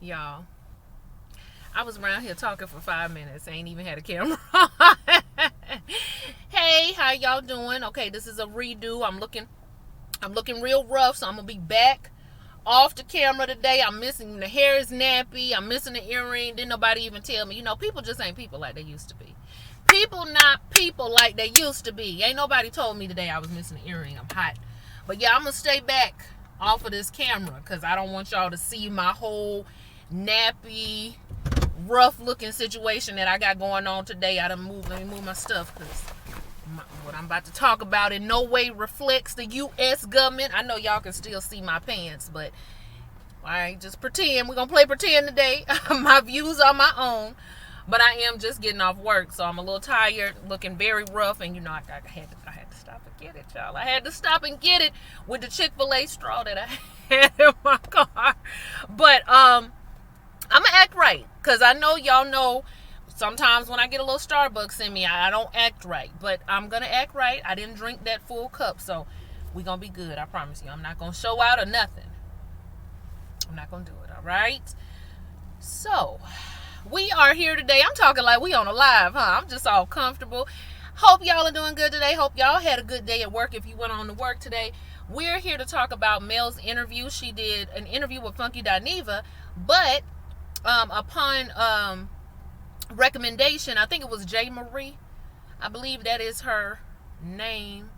Y'all, I was around here talking for 5 minutes. I ain't even had a camera. Hey, how y'all doing? Okay, this is a redo. I'm looking real rough, so I'm gonna be back off the camera today. I'm missing the hair is nappy. I'm missing the earring. Didn't nobody even tell me. People just ain't people like they used to be. People not people like they used to be. Ain't nobody told me today I was missing an earring. I'm hot. But yeah, I'm gonna stay back off of this camera because I don't want y'all to see my whole nappy, rough looking situation that I got going on today. Let me move my stuff because what I'm about to talk about in no way reflects the U.S. government. I know y'all can still see my pants, but alright, just pretend. We're gonna play pretend today. My views are my own. But I am just getting off work, so I'm a little tired, looking very rough, and I had to stop and get it, y'all. I had to stop and get it with the Chick-fil-A straw that I had in my car. But I'm gonna act right, cause I know y'all know sometimes when I get a little Starbucks in me, I don't act right. But I'm gonna act right. I didn't drink that full cup, so we gonna be good. I promise you. I'm not gonna show out or nothing. I'm not gonna do it. All right. So we are here today. I'm talking like we on a live, huh? I'm just all comfortable. Hope y'all are doing good today. Hope y'all had a good day at work if you went on to work today. We're here to talk about Mel's interview. She did an interview with Funky Dineva, but upon recommendation, I think it was J. Marie, I believe that is her name,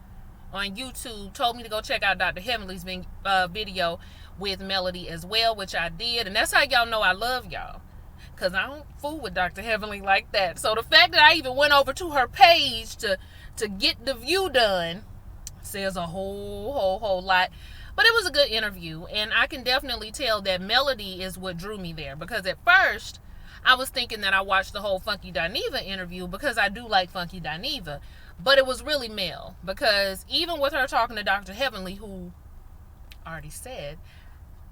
on YouTube, told me to go check out Dr. Heavenly's video with Melody as well, which I did. And that's how y'all know I love y'all, because I don't fool with Dr. Heavenly like that. So the fact that I even went over to her page to get the view done says a whole lot. But it was a good interview, and I can definitely tell that Melody is what drew me there, because at first I was thinking that I watched the whole Funky Dineva interview because I do like Funky Dineva, but it was really Mel, because even with her talking to Dr. Heavenly, who already said,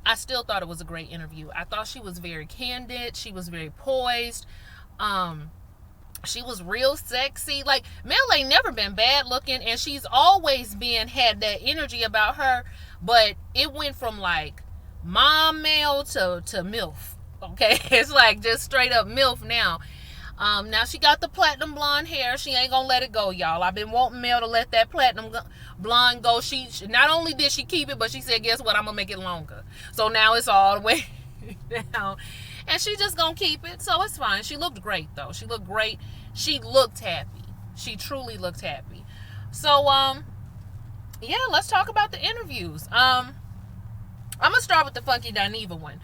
I still thought it was a great interview. I thought she was very candid. She was very poised. She was real sexy. Like, Mel ain't never been bad looking, and she's always had that energy about her, but it went from like mom Mel to MILF. Okay, it's like just straight up MILF now. Now she got the platinum blonde hair. She ain't gonna let it go, y'all. I've been wanting Mel to let that platinum blonde go. She not only did she keep it, but she said, guess what, I'm gonna make it longer. So now it's all the way down, and she just gonna keep it, so it's fine. She looked great though. She looked great. She looked happy. She truly looked happy. So yeah, let's talk about the interviews. I'm gonna start with the Funky Dineva one.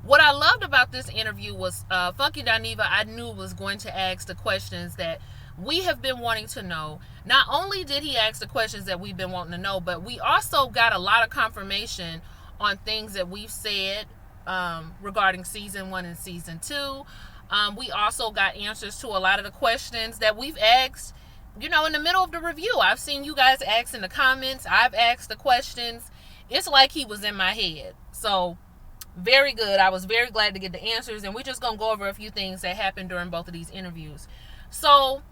What I loved about this interview was Funky Dineva, I knew, was going to ask the questions that we have been wanting to know. Not only did he ask the questions that we've been wanting to know, but we also got a lot of confirmation on things that we've said regarding season 1 and season 2. We also got answers to a lot of the questions that we've asked, in the middle of the review. I've seen you guys ask in the comments. I've asked the questions. It's like he was in my head. So very good. I was very glad to get the answers, and we're just going to go over a few things that happened during both of these interviews. So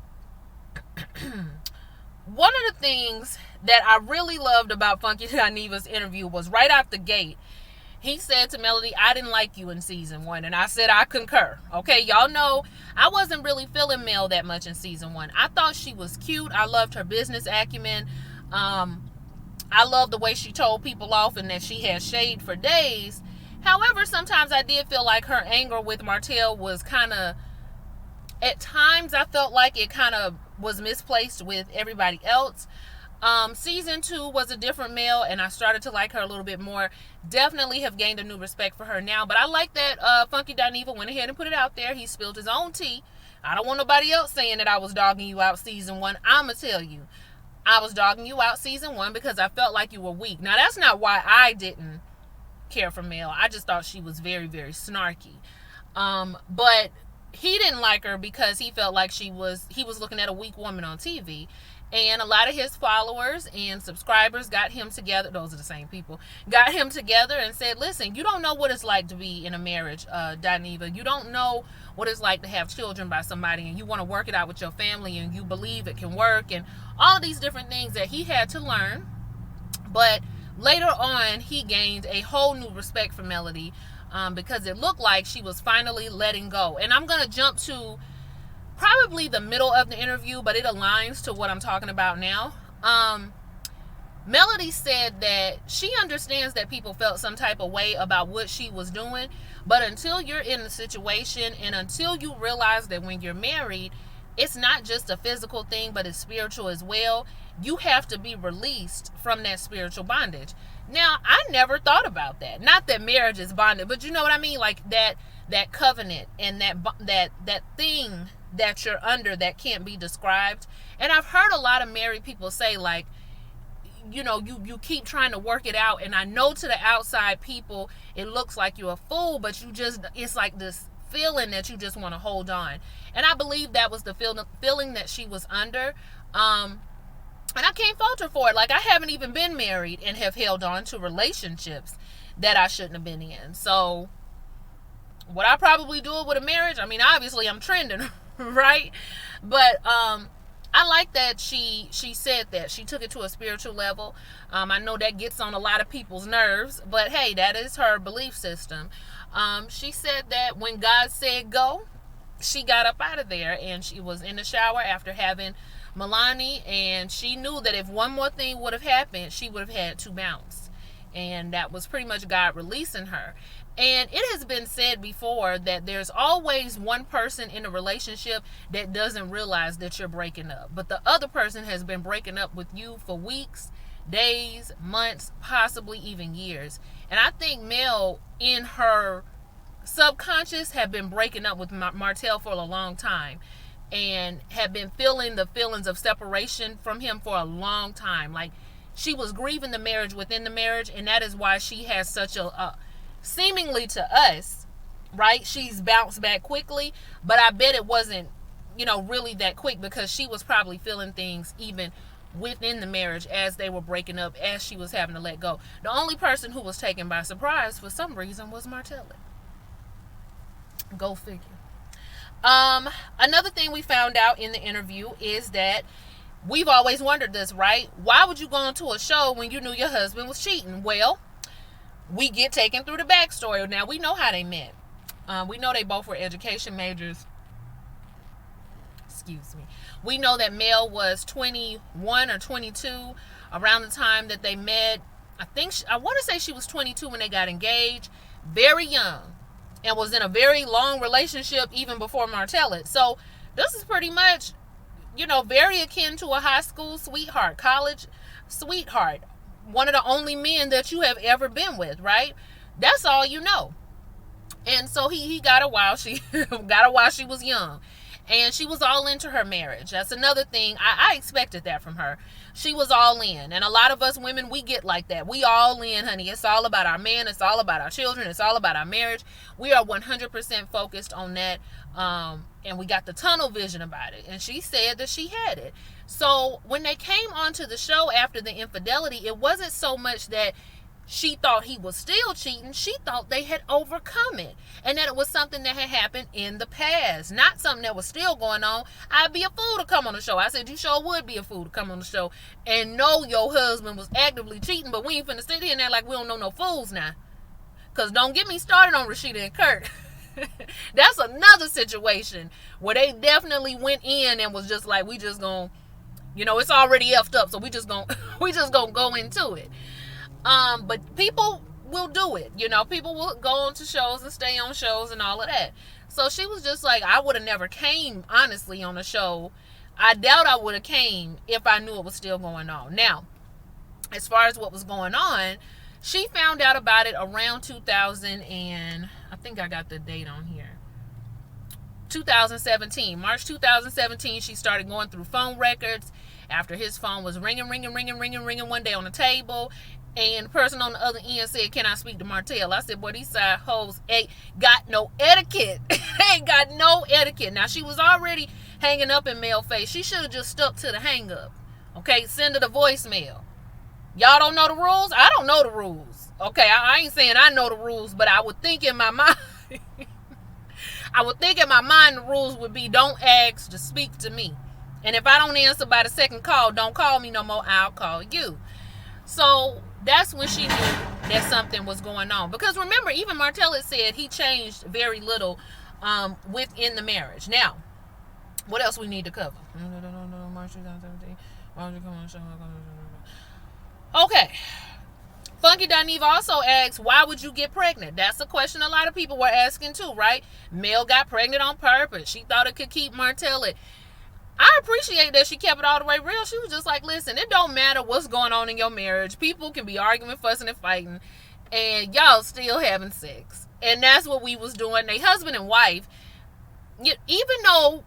one of the things that I really loved about Funky Dineva's interview was right out the gate, he said to Melody, I didn't like you in season 1. And I said, I concur. Okay, y'all know I wasn't really feeling Mel that much in season 1. I thought she was cute. I loved her business acumen. I loved the way she told people off and that she had shade for days. However, sometimes I did feel like her anger with Martell was kind of, at times I felt like it kind of was misplaced with everybody else. Season 2 was a different Mel, and I started to like her a little bit more. Definitely have gained a new respect for her now. But I like that Funky Dineva went ahead and put it out there. He spilled his own tea. I don't want nobody else saying that I was dogging you out season 1. I'ma tell you, I was dogging you out season 1 because I felt like you were weak. Now, that's not why I didn't care for Mel. I just thought she was very, very snarky. But he didn't like her because he felt like he was looking at a weak woman on TV. And a lot of his followers and subscribers got him together. Those are the same people. Got him together and said, listen, you don't know what it's like to be in a marriage, Dineva. You don't know what it's like to have children by somebody, and you want to work it out with your family, and you believe it can work, and all of these different things that he had to learn. But Later on, he gained a whole new respect for Melody, because it looked like she was finally letting go. And I'm going to jump to probably the middle of the interview, but it aligns to what I'm talking about now. Melody said that she understands that people felt some type of way about what she was doing, but until you're in the situation and until you realize that when you're married, it's not just a physical thing, but it's spiritual as well, you have to be released from that spiritual bondage. Now, I never thought about that. Not that marriage is bondage, but you know what I mean? Like that covenant and that thing that you're under that can't be described. And I've heard a lot of married people say, like, you know, you keep trying to work it out, and I know to the outside people it looks like you're a fool, but it's like this feeling that you just want to hold on. And I believe that was the feeling that she was under. And I can't fault her for it. Like, I haven't even been married and have held on to relationships that I shouldn't have been in. So would I probably do it with a marriage? I mean, obviously I'm trending, right? But I like that she said that. She took it to a spiritual level. I know that gets on a lot of people's nerves, but hey, that is her belief system. She said that when God said go, she got up out of there, and she was in the shower after having Milani, and she knew that if one more thing would have happened, she would have had to bounce. And that was pretty much God releasing her. And it has been said before that there's always one person in a relationship that doesn't realize that you're breaking up. But the other person has been breaking up with you for weeks, days, months, possibly even years. And I think Mel, in her subconscious, had been breaking up with Martell for a long time, and had been feeling the feelings of separation from him for a long time. Like, she was grieving the marriage within the marriage, and that is why she has such a seemingly to us, right, she's bounced back quickly, but I bet it wasn't, really that quick, because she was probably feeling things even within the marriage as they were breaking up, as she was having to let go. The only person who was taken by surprise for some reason was Martell. Go figure. Another thing we found out in the interview is that we've always wondered this, right? Why would you go into a show when you knew your husband was cheating? Well, we get taken through the backstory. Now, we know how they met. We know they both were education majors. Excuse me. We know that Mel was 21 or 22 around the time that they met. I want to say she was 22 when they got engaged. Very young. And was in a very long relationship even before Martell. So this is pretty much, very akin to a high school sweetheart, college sweetheart. One of the only men that you have ever been with, right? That's all you know. And so he got her while she was young. And she was all into her marriage. That's another thing. I expected that from her. She was all in. And a lot of us women, we get like that. We all in, honey. It's all about our man. It's all about our children. It's all about our marriage. We are 100% focused on that. And we got the tunnel vision about it. And she said that she had it. So when they came onto the show after the infidelity, it wasn't so much that she thought he was still cheating. She thought they had overcome it, and that it was something that had happened in the past, not something that was still going on. I'd be a fool to come on the show. I said, you sure would be a fool to come on the show and know your husband was actively cheating, but we ain't finna sit here and act like we don't know no fools now. Because don't get me started on Rashida and Kurt. That's another situation where they definitely went in and was just like, we just gonna, it's already effed up, so we just gonna go into it. But people will do it. People will go on to shows and stay on shows and all of that. So she was just like, I would have never came, honestly, on a show. I doubt I would have came if I knew it was still going on. Now, as far as what was going on, she found out about it around 2000 and I think I got the date on here. 2017. March 2017, she started going through phone records after his phone was ringing one day on the table. And the person on the other end said, can I speak to Martell? I said, boy, these side hoes ain't got no etiquette. Ain't got no etiquette. Now, she was already hanging up in Mel face. She should have just stuck to the hang up. Okay, send her the voicemail. Y'all don't know the rules? I don't know the rules. Okay, I ain't saying I know the rules, but I would think in my mind, the rules would be don't ask, just speak to me. And if I don't answer by the second call, don't call me no more. I'll call you. So that's when she knew that something was going on. Because remember, even Martellus said he changed very little within the marriage. Now, what else we need to cover? Okay. Funky Dineva also asks, why would you get pregnant? That's a question a lot of people were asking too, right? Mel got pregnant on purpose. She thought it could keep Martellus. I appreciate that she kept it all the way real. She was just like, listen, it don't matter what's going on in your marriage. People can be arguing, fussing, and fighting, and y'all still having sex. And that's what we was doing. They husband and wife. Even though,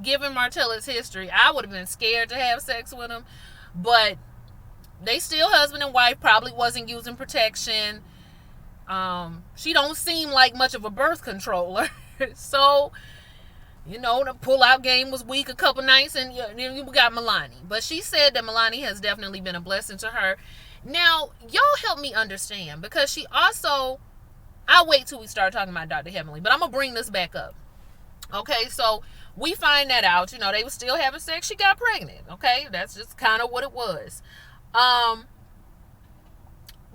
given Martellus' history, I would have been scared to have sex with him, but they still husband and wife. Probably wasn't using protection. She don't seem like much of a birth controller. So, you know, the pull-out game was weak a couple nights, and we got Milani. But she said that Milani has definitely been a blessing to her. Now, y'all help me understand, because she also... I'll wait till we start talking about Dr. Heavenly, but I'm going to bring this back up. Okay, so we find that out. You know, they were still having sex. She got pregnant. Okay, that's just kind of what it was.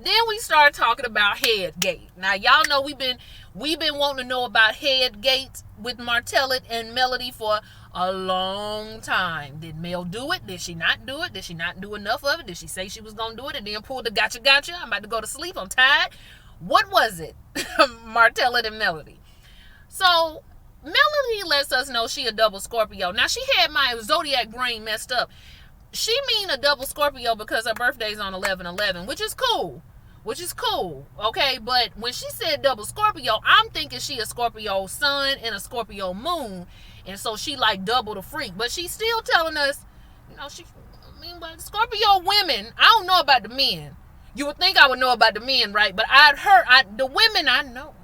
Then we started talking about Headgate. Now, y'all know we've been wanting to know about Headgate with Martellus and Melody for a long time. Did Mel do it? Did she not do it? Did she not do enough of it? Did she say she was going to do it and then pull the gotcha? I'm about to go to sleep. I'm tired. What was it? Martellus and Melody. So, Melody lets us know she a double Scorpio. Now, she had my zodiac brain messed up. She mean a double Scorpio because her birthday's on 11/11, which is cool. Okay? But when she said double Scorpio, I'm thinking she a Scorpio sun and a Scorpio moon. And so she like double the freak. But she's still telling us, you know, but Scorpio women, I don't know about the men. You would think I would know about the men, right? But the women I know.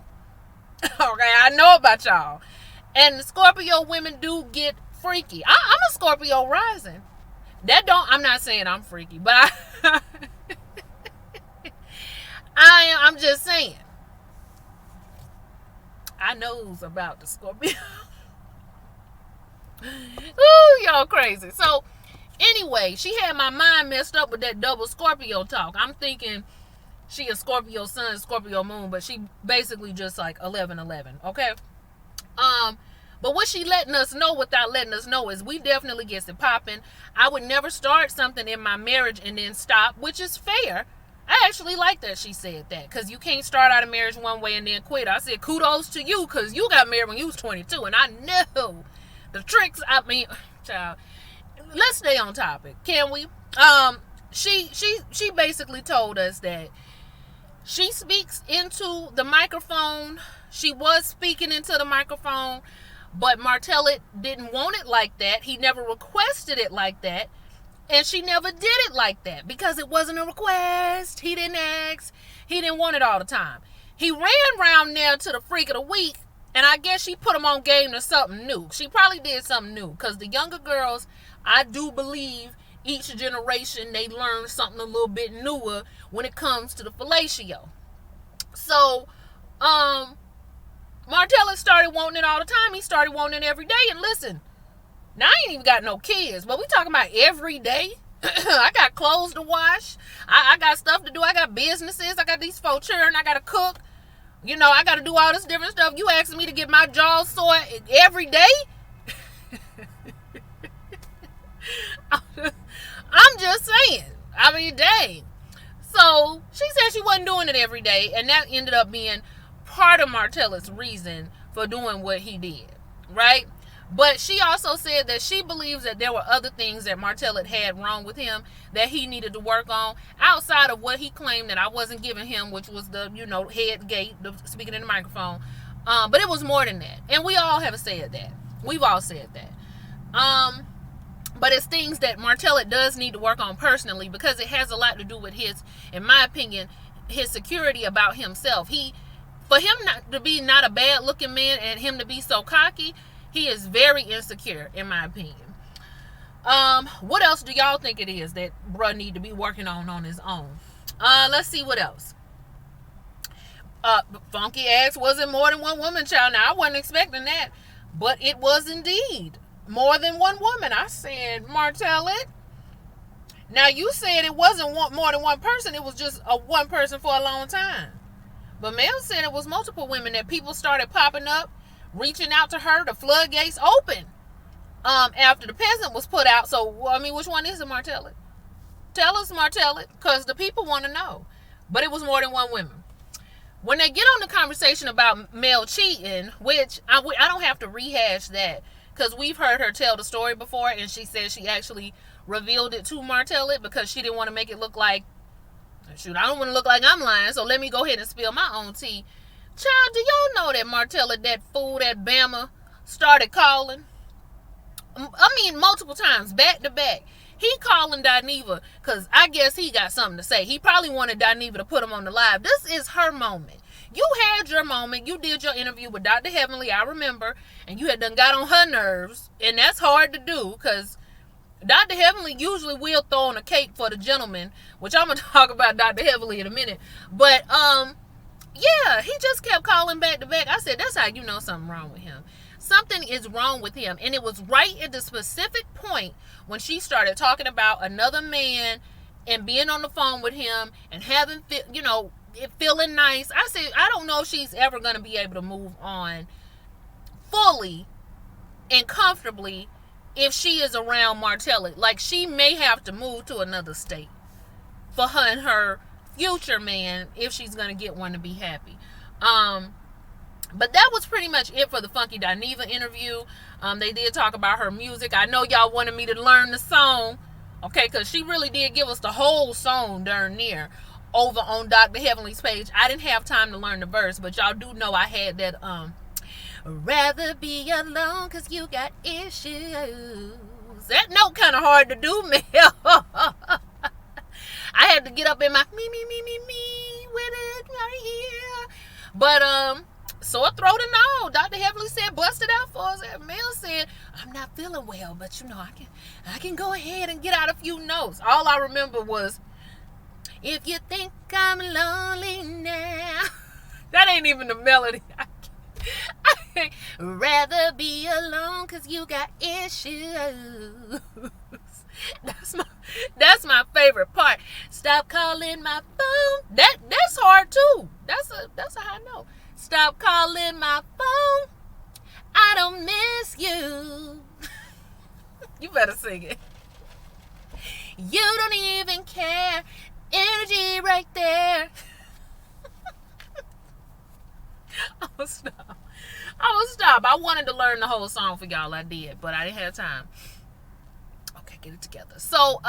Okay, I know about y'all. And the Scorpio women do get freaky. I'm a Scorpio rising. I'm not saying I'm freaky, but I'm just saying. I knows about the Scorpio. Ooh, y'all crazy. So, anyway, she had my mind messed up with that double Scorpio talk. I'm thinking she a Scorpio sun, Scorpio moon, but she basically just like 11/11, okay? But what she letting us know without letting us know is we definitely gets it popping. I would never start something in my marriage and then stop, which is fair. I actually like that she said that, because you can't start out a marriage one way and then quit. I said kudos to you, because you got married when you was 22, and I know the tricks. I mean, child, let's stay on topic, can we? She basically told us that she speaks into the microphone. She was speaking into the microphone, but Martellus didn't want it like that. He never requested it like that. And she never did it like that because it wasn't a request. He didn't ask. He didn't want it all the time. He ran around there to the freak of the week, and I guess she put him on game to something new. She probably did something new, because the younger girls, I do believe each generation they learn something a little bit newer when it comes to the fellatio. So, Martellus started wanting it all the time. He started wanting it every day. And listen, now I ain't even got no kids, but we talking about every day. I got clothes to wash. I got stuff to do. I got businesses. I got these 4 children. I got to cook. You know, I got to do all this different stuff. You asking me to get my jaws sore every day? I'm just saying. I mean, dang. So, she said she wasn't doing it every day, and that ended up being part of Martellus' reason for doing what he did, right? But she also said that she believes that there were other things that Martellus had wrong with him that he needed to work on outside of what he claimed that I wasn't giving him, which was the, head gate, the speaking in the microphone. But it was more than that. And we all have said that. We've all said that. But it's things that Martellus does need to work on personally, because it has a lot to do with his, in my opinion, his security about himself. For him not to be not a bad looking man and him to be so cocky, he is very insecure, in my opinion. What else do y'all think it is that bruh need to be working on his own? Let's see what else. Funky asks, was it more than one woman, child? Now, I wasn't expecting that, but it was indeed more than one woman. I said, Martellus, Now, you said it wasn't more than one person. It was just one person for a long time. But Mel said it was multiple women that people started popping up, reaching out to her. The floodgates opened after the peasant was put out. So, I mean, which one is it, Martellus? Tell us, Martellus, because the people want to know. But it was more than one woman. When they get on the conversation about Mel cheating, which I don't have to rehash that, because we've heard her tell the story before, and she said she actually revealed it to Martellus because she didn't want to make it look like, shoot, I don't want to look like I'm lying, so let me go ahead and spill my own tea. Child, do y'all know that Martellus, that fool, that Bama, started calling? I mean, multiple times, back to back. He calling Dineva because I guess he got something to say. He probably wanted Dineva to put him on the live. This is her moment. You had your moment. You did your interview with Dr. Heavenly, I remember, and you had done got on her nerves, and that's hard to do because Dr. Heavenly usually will throw on a cake for the gentleman, which I'm going to talk about Dr. Heavenly in a minute. But, yeah, he just kept calling back to back. I said, that's how you know something wrong with him. Something is wrong with him. And it was right at the specific point when she started talking about another man and being on the phone with him and having, you know, it feeling nice. I said, I don't know if she's ever going to be able to move on fully and comfortably if she is around Martellus. Like, she may have to move to another state for her and her future man if she's going to get one to be happy. But that was pretty much it for the Funky Dineva interview. They did talk about her music. I know y'all wanted me to learn the song, okay, because she really did give us the whole song darn near over on Dr. Heavenly's page. I didn't have time to learn the verse, but y'all do know I had that, rather be alone because you got issues. That note kind of hard to do, Mel. I had to get up in my me with it right here. But, sore throat and all. Dr. Heavenly said, bust it out for us. Mel said, I'm not feeling well, but you know, I can go ahead and get out a few notes. All I remember was, if you think I'm lonely now. That ain't even the melody. Rather be alone because you got issues. That's my favorite part. Stop calling my phone. That's hard too. That's a high note. Stop calling my phone. I don't miss you. You better sing it. You don't even care. Energy right there. I will stop. I wanted to learn the whole song for y'all. I did, but I didn't have time. Okay, get it together. So,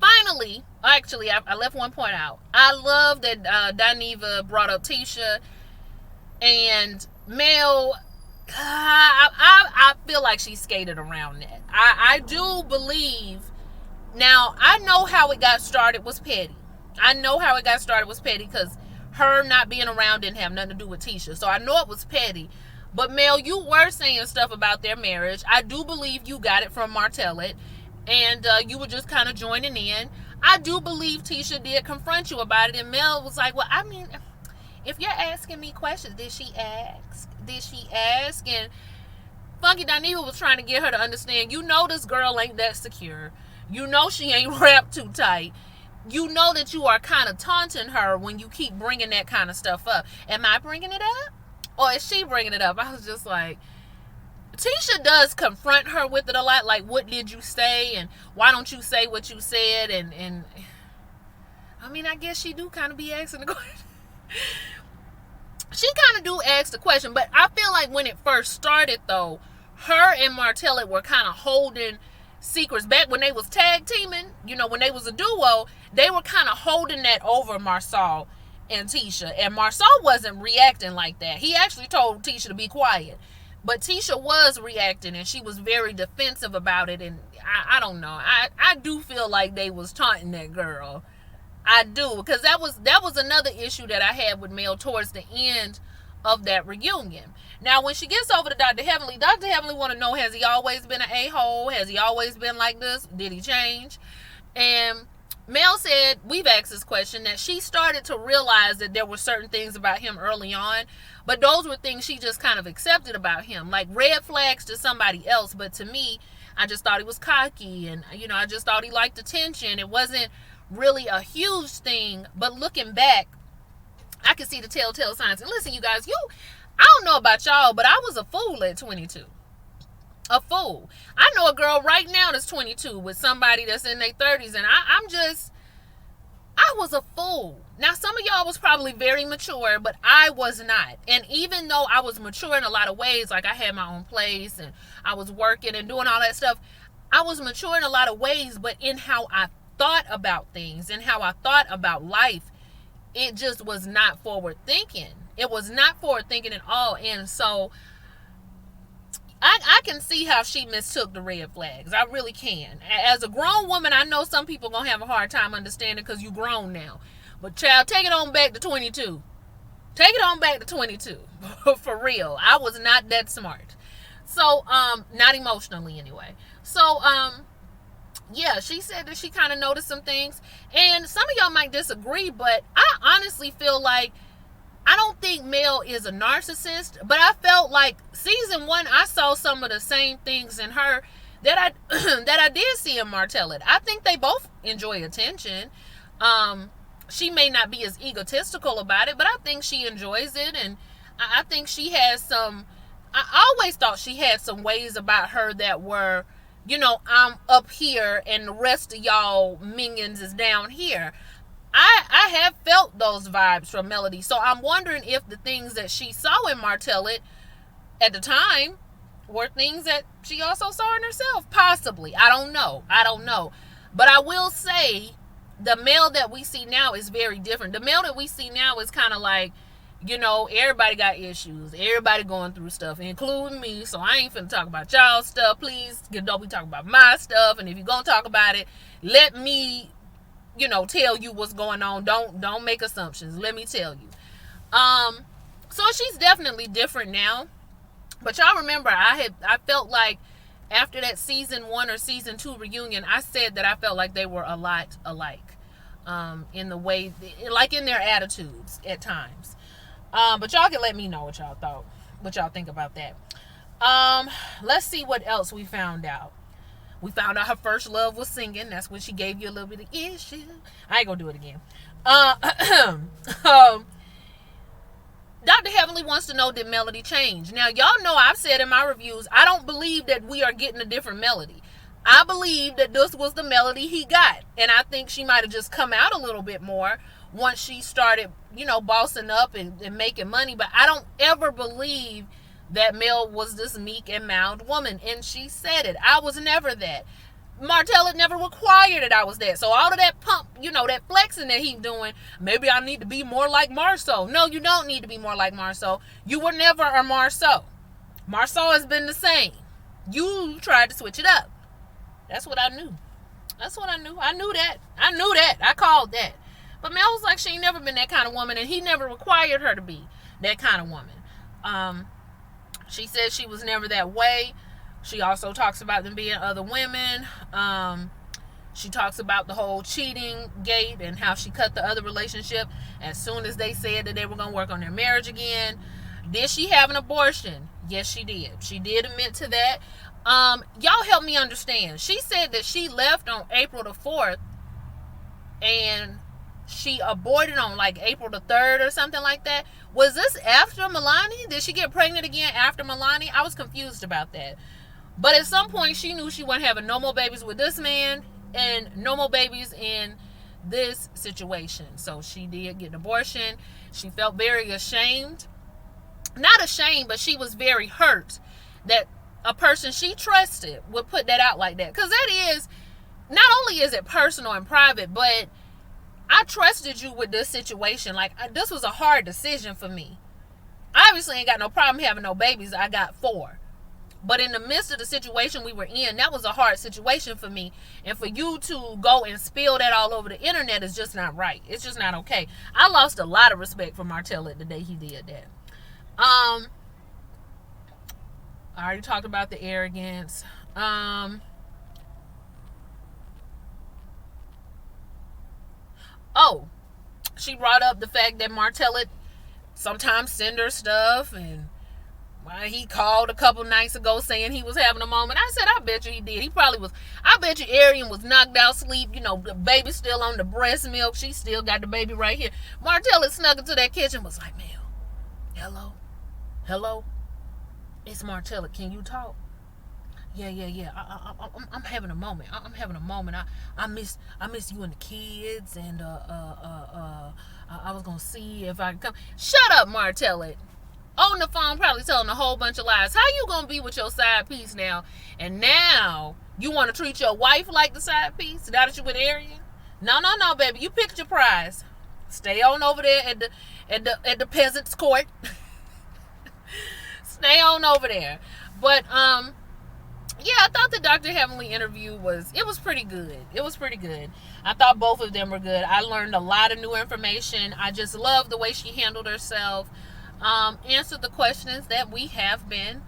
finally, actually, I left one point out. I love that Dineva brought up Tisha and Mel. I feel like she skated around that. I do believe. Now, I know how it got started was petty. Because her not being around didn't have nothing to do with Tisha. So I know it was petty. But Mel, you were saying stuff about their marriage. I do believe you got it from Martellus. And you were just kind of joining in. I do believe Tisha did confront you about it. And Mel was like, well, I mean, if you're asking me questions, did she ask? And Funky Dineva was trying to get her to understand, you know this girl ain't that secure. You know she ain't wrapped too tight. You know that you are kind of taunting her when you keep bringing that kind of stuff up. Am I bringing it up? Or is she bringing it up? I was just like, Tisha does confront her with it a lot. Like, what did you say? And why don't you say what you said? And I mean, I guess she do kind of be asking the question. She kind of do ask the question. But I feel like when it first started, though, her and Martellus were kind of holding secrets back when they was tag teaming. You know, when they was a duo, they were kind of holding that over Marsau and Tisha. And Marsau wasn't reacting like that. He actually told Tisha to be quiet. But Tisha was reacting, and she was very defensive about it. And I don't know. I do feel like they was taunting that girl. I do, because that was another issue that I had with Mel towards the end of that reunion. Now, when she gets over to Dr. Heavenly want to know, has he always been an a-hole? Has he always been like this? Did he change? And Mel said, we've asked this question, that she started to realize that there were certain things about him early on, but those were things she just kind of accepted about him, like red flags to somebody else. But to me, I just thought he was cocky, and I just thought he liked attention. It wasn't really a huge thing, but looking back, I can see the telltale signs. And listen, you guys, I don't know about y'all, but I was a fool at 22. A fool. I know a girl right now that's 22 with somebody that's in their 30s, and I was a fool. Now, some of y'all was probably very mature, but I was not. And even though I was mature in a lot of ways, like I had my own place and I was working and doing all that stuff, I was mature in a lot of ways, but in how I thought about things and how I thought about life, it just was not forward thinking. It was not forward thinking at all. And so I can see how she mistook the red flags. I really can. As a grown woman, I know some people going to have a hard time understanding because you grown now. But child, take it on back to 22. Take it on back to 22. For real. I was not that smart. So, not emotionally anyway. So, yeah, she said that she kind of noticed some things. And some of y'all might disagree, but I honestly feel like I don't think Mel is a narcissist, but I felt like season 1, I saw some of the same things in her that I did see in Martellus. I think they both enjoy attention. She may not be as egotistical about it, but I think she enjoys it, and I think she has some. I always thought she had some ways about her that were, I'm up here and the rest of y'all minions is down here. I have felt those vibes from Melody. So I'm wondering if the things that she saw in Martellus at the time were things that she also saw in herself. Possibly. I don't know. But I will say the Mel that we see now is very different. The Mel that we see now is kind of like, everybody got issues. Everybody going through stuff, including me. So I ain't finna talk about y'all stuff. Please, don't be talking about my stuff. And if you're going to talk about it, let me tell you what's going on. Don't make assumptions. Let me tell you. So she's definitely different now. But y'all remember, I felt like after that season 1 or season 2 reunion, I said that I felt like they were a lot alike. In the way, like in their attitudes at times. But y'all can let me know what y'all think about that. Let's see what else we found out. We found out her first love was singing. That's when she gave you a little bit of issue. I ain't gonna do it again. Dr. Heavenly wants to know, did Melody change? Now, y'all know I've said in my reviews, I don't believe that we are getting a different Melody. I believe that this was the Melody he got. And I think she might have just come out a little bit more once she started, bossing up and making money. But I don't ever believe that Mel was this meek and mild woman. And she said it. I was never that. Martellus never required that I was that. So all of that pump, that flexing that he's doing, maybe I need to be more like Marceau. No, you don't need to be more like Marceau. You were never a Marceau. Marceau has been the same. You tried to switch it up. That's what I knew. I knew that. I called that. But Mel was like, she ain't never been that kind of woman, and he never required her to be that kind of woman. She said she was never that way. She also talks about them being other women. She talks about the whole cheating gate and how she cut the other relationship as soon as they said that they were going to work on their marriage again. Did she have an abortion? Yes, she did. She did admit to that. Y'all help me understand. She said that she left on April the 4th and she aborted on like April the 3rd or something like that. Was this after Milani? Did she get pregnant again after Milani? I was confused about that. But at some point she knew she wasn't having no more babies with this man and no more babies in this situation. So she did get an abortion. She felt very ashamed. Not ashamed, but she was very hurt that a person she trusted would put that out like that. Because that is, not only is it personal and private, but I trusted you with this situation. Like, this was a hard decision for me. I obviously ain't got no problem having no babies. I got 4. But in the midst of the situation we were in, that was a hard situation for me. And for you to go and spill that all over the internet is just not right. It's just not okay. I lost a lot of respect for Martellus the day he did that. I already talked about the arrogance. She brought up the fact that Martellus sometimes send her stuff and He called a couple nights ago saying he was having a moment. I said, I bet you he did. He probably was. I bet you Arian was knocked out sleep. You know, the baby's still on the breast milk. She still got the baby right here. Martella snuck into that kitchen, was like, Mel, hello, it's Martella. Can you talk? Yeah. I'm having a moment. I'm having a moment. I miss you and the kids, and I was gonna see if I could come. Shut up, Martella. On the phone, probably telling a whole bunch of lies. How you gonna be with your side piece now? And now you want to treat your wife like the side piece? Now that you with Arian? No, baby. You picked your prize. Stay on over there at the peasants' court. Stay on over there. But yeah, I thought the Dr. Heavenly interview was pretty good. It was pretty good. I thought both of them were good. I learned a lot of new information. I just love the way she handled herself. Answered the questions that we have been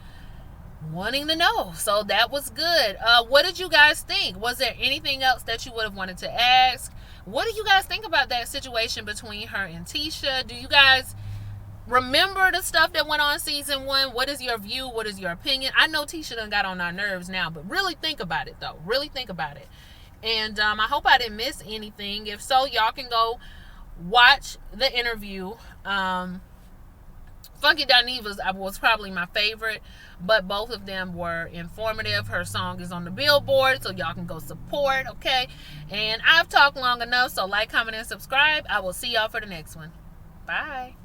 wanting to know. So that was good. What did you guys think? Was there anything else that you would have wanted to ask? What do you guys think about that situation between her and Tisha? Do you guys remember the stuff that went on season 1? What is your view? What is your opinion? I know Tisha done got on our nerves now, but really think about it, though. Really think about it. And I hope I didn't miss anything. If so, y'all can go watch the interview. Funky Dineva was probably my favorite, but both of them were informative. Her song is on the Billboard, so y'all can go support, okay? And I've talked long enough, so like, comment, and subscribe. I will see y'all for the next one. Bye.